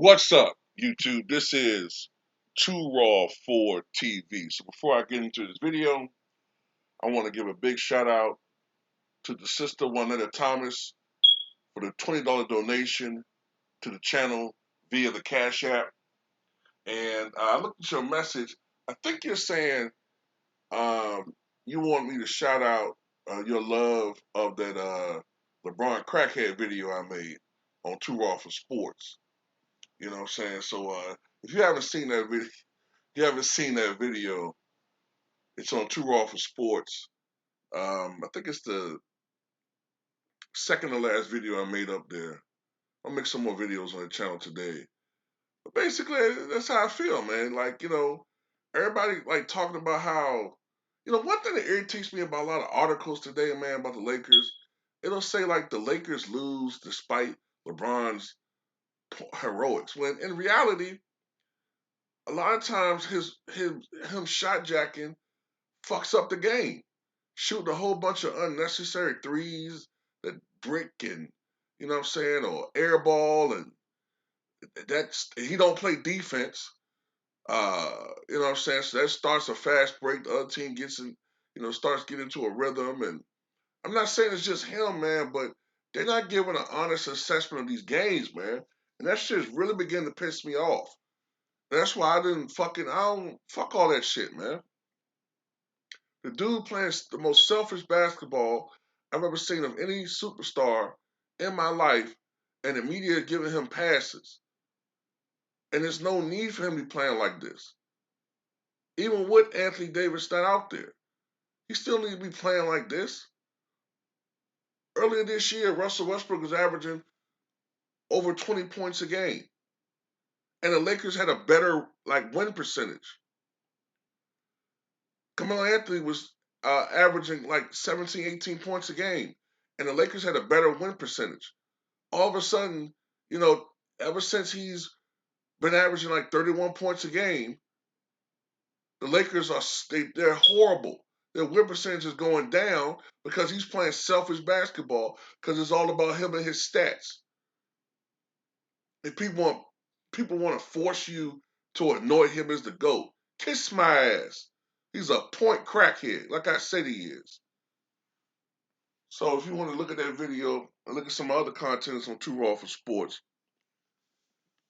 What's up, YouTube? This is Too Raw for TV. So before I get into this video, I want to give a big shout out to the sister Juanetta Thomas for the $20 donation to the channel via the Cash App. And I looked at your message. I think you're saying you want me to shout out your love of that LeBron crackhead video I made on Too Raw for Sports. You know what I'm saying? So if you haven't seen that video, it's on Too Raw for Sports. I think it's the second to last video I made up there. I'll make some more videos on the channel today. But basically, that's how I feel, man. Like, everybody like talking about how, one thing that irritates me about a lot of articles today, man, about the Lakers, it'll say like the Lakers lose despite LeBron's heroics. When in reality, a lot of times him shot jacking fucks up the game. Shooting a whole bunch of unnecessary threes that brick and you know what I'm saying, or air ball, and that's he don't play defense. You know what I'm saying? So that starts a fast break. The other team gets in, starts getting into a rhythm. And I'm not saying it's just him, man, but they're not giving an honest assessment of these games, man. And that shit's really beginning to piss me off. That's why I don't fuck all that shit, man. The dude playing the most selfish basketball I've ever seen of any superstar in my life, and the media giving him passes. And there's no need for him to be playing like this. Even with Anthony Davis not out there, he still needs to be playing like this. Earlier this year, Russell Westbrook was averaging over 20 points a game. And the Lakers had a better win percentage. Carmelo Anthony was averaging 17, 18 points a game. And the Lakers had a better win percentage. All of a sudden, ever since he's been averaging 31 points a game, the Lakers they're horrible. Their win percentage is going down because he's playing selfish basketball because it's all about him and his stats. If people want to force you to anoint him as the GOAT, kiss my ass. He's a point crackhead, like I said he is. So if you want to look at that video and look at some other content on Too Raw for Sports.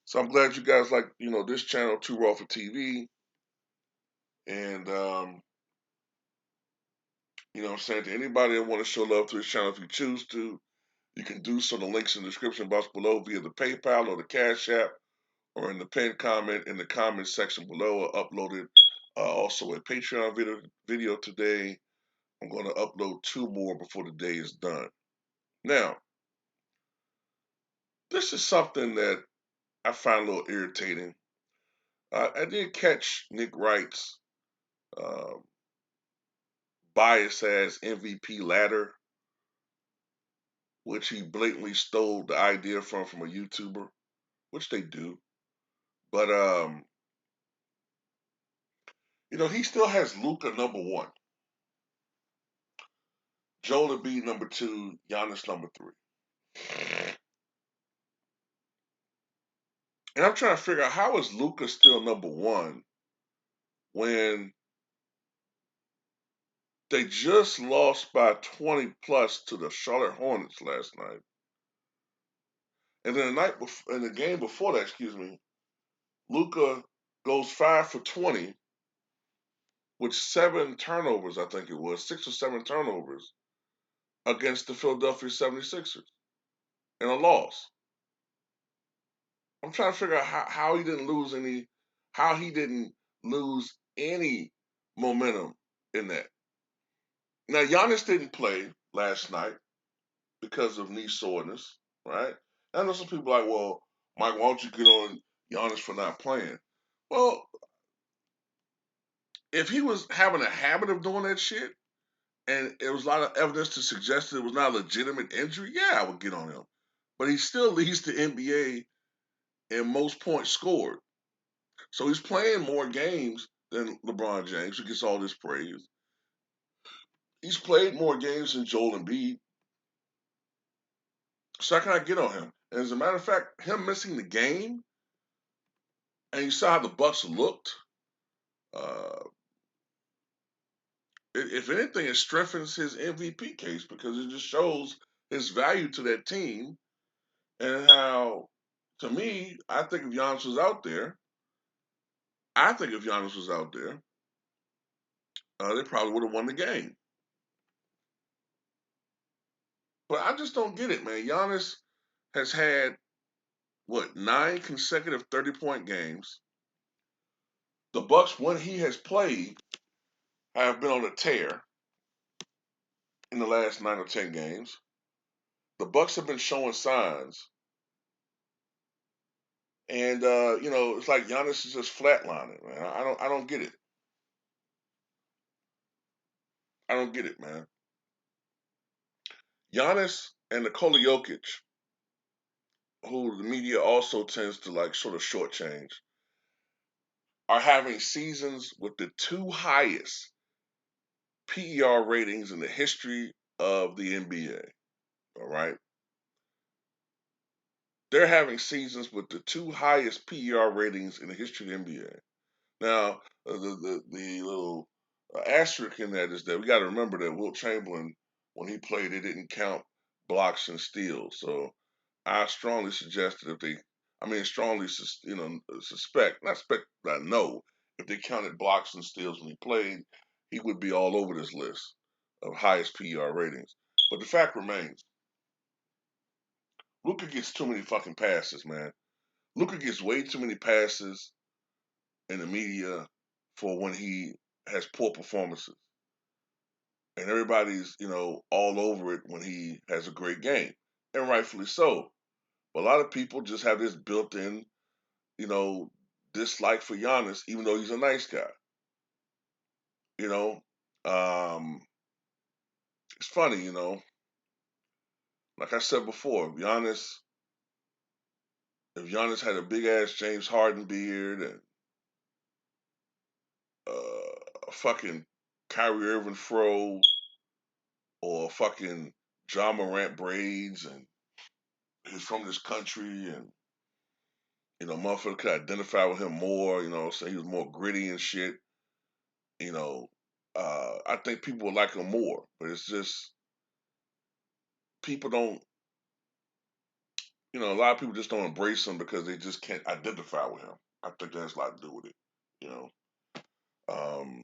So I'm glad you guys like, this channel, Too Raw for TV. And, you know what I'm saying, to anybody that want to show love to this channel, if you choose to, you can do so. The links in the description box below via the PayPal or the Cash App, or in the pinned comment in the comment section below, or uploaded also a Patreon video today. I'm going to upload 2 more before the day is done. Now, this is something that I find a little irritating. I did catch Nick Wright's bias as MVP ladder, which he blatantly stole the idea from a YouTuber, which they do. But he still has Luka number 1, Joel Embiid number 2, Giannis number 3. And I'm trying to figure out, how is Luka still number 1 when they just lost by 20 plus to the Charlotte Hornets last night? And then in the game before that, Luka goes 5 for 20 with 7 turnovers, I think it was, 6 or 7 turnovers against the Philadelphia 76ers in a loss. I'm trying to figure out how he didn't lose any momentum in that. Now, Giannis didn't play last night because of knee soreness, right? I know some people are like, well, Mike, why don't you get on Giannis for not playing? Well, if he was having a habit of doing that shit, and there was a lot of evidence to suggest that it was not a legitimate injury, yeah, I would get on him. But he still leads the NBA in most points scored. So he's playing more games than LeBron James, who gets all this praise. He's played more games than Joel Embiid. So how can I get on him? And as a matter of fact, him missing the game And you saw how the Bucks looked. Uh, if anything, it strengthens his MVP case because it just shows his value to that team and how, to me, I think if Giannis was out there, they probably would have won the game. But I just don't get it, man. Giannis has had what 9 consecutive 30-point games. The Bucks, when he has played, have been on a tear in the last 9 or 10 games. The Bucks have been showing signs, and it's like Giannis is just flatlining, man. I don't get it. I don't get it, man. Giannis and Nikola Jokic, who the media also tends to like sort of shortchange, are having seasons with the two highest PER ratings in the history of the NBA. All right. They're having seasons with the two highest PER ratings in the history of the NBA. Now, the little asterisk in that is that we got to remember that Wilt Chamberlain, when he played, it didn't count blocks and steals. So I strongly suggest that strongly suspect, not suspect, but I know if they counted blocks and steals when he played, he would be all over this list of highest PER ratings. But the fact remains, Luka gets too many fucking passes, man. Luka gets way too many passes in the media for when he has poor performances. And everybody's, all over it when he has a great game. And rightfully so. But a lot of people just have this built in, you know, dislike for Giannis, even though he's a nice guy. You know, it's funny, like I said before, if Giannis had a big ass James Harden beard and a fucking Kyrie Irving fro or fucking John Morant braids and he's from this country and motherfucker could identify with him more, so he was more gritty and shit, you know, I think people would like him more. But it's just people don't a lot of people just don't embrace him because they just can't identify with him. I think that has a lot to do with it, you know. Um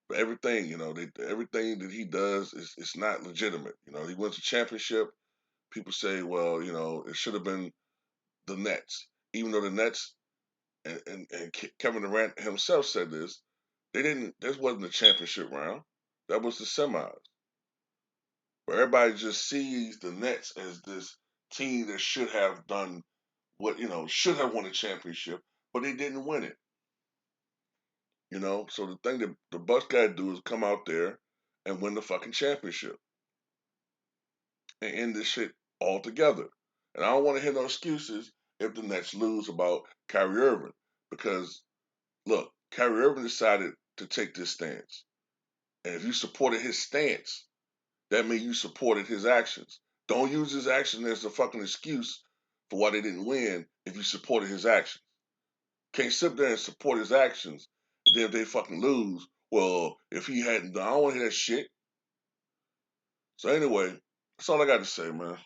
but everything, everything that he does is it's not legitimate. He wins a championship. People say, well, it should have been the Nets, even though the Nets and Kevin Durant himself said this. They didn't. This wasn't the championship round. That was the semis. But everybody just sees the Nets as this team that should have done should have won a championship, but they didn't win it. So the thing that the Bucks got to do is come out there and win the fucking championship and end this shit altogether. And I don't want to hear no excuses if the Nets lose about Kyrie Irving because look, Kyrie Irving decided to take this stance. And if you supported his stance, that means you supported his actions. Don't use his action as a fucking excuse for why they didn't win if you supported his actions. Can't sit there and support his actions, and then if they fucking lose, well, if he hadn't done, I don't want to hear that shit. So anyway, that's all I got to say, man.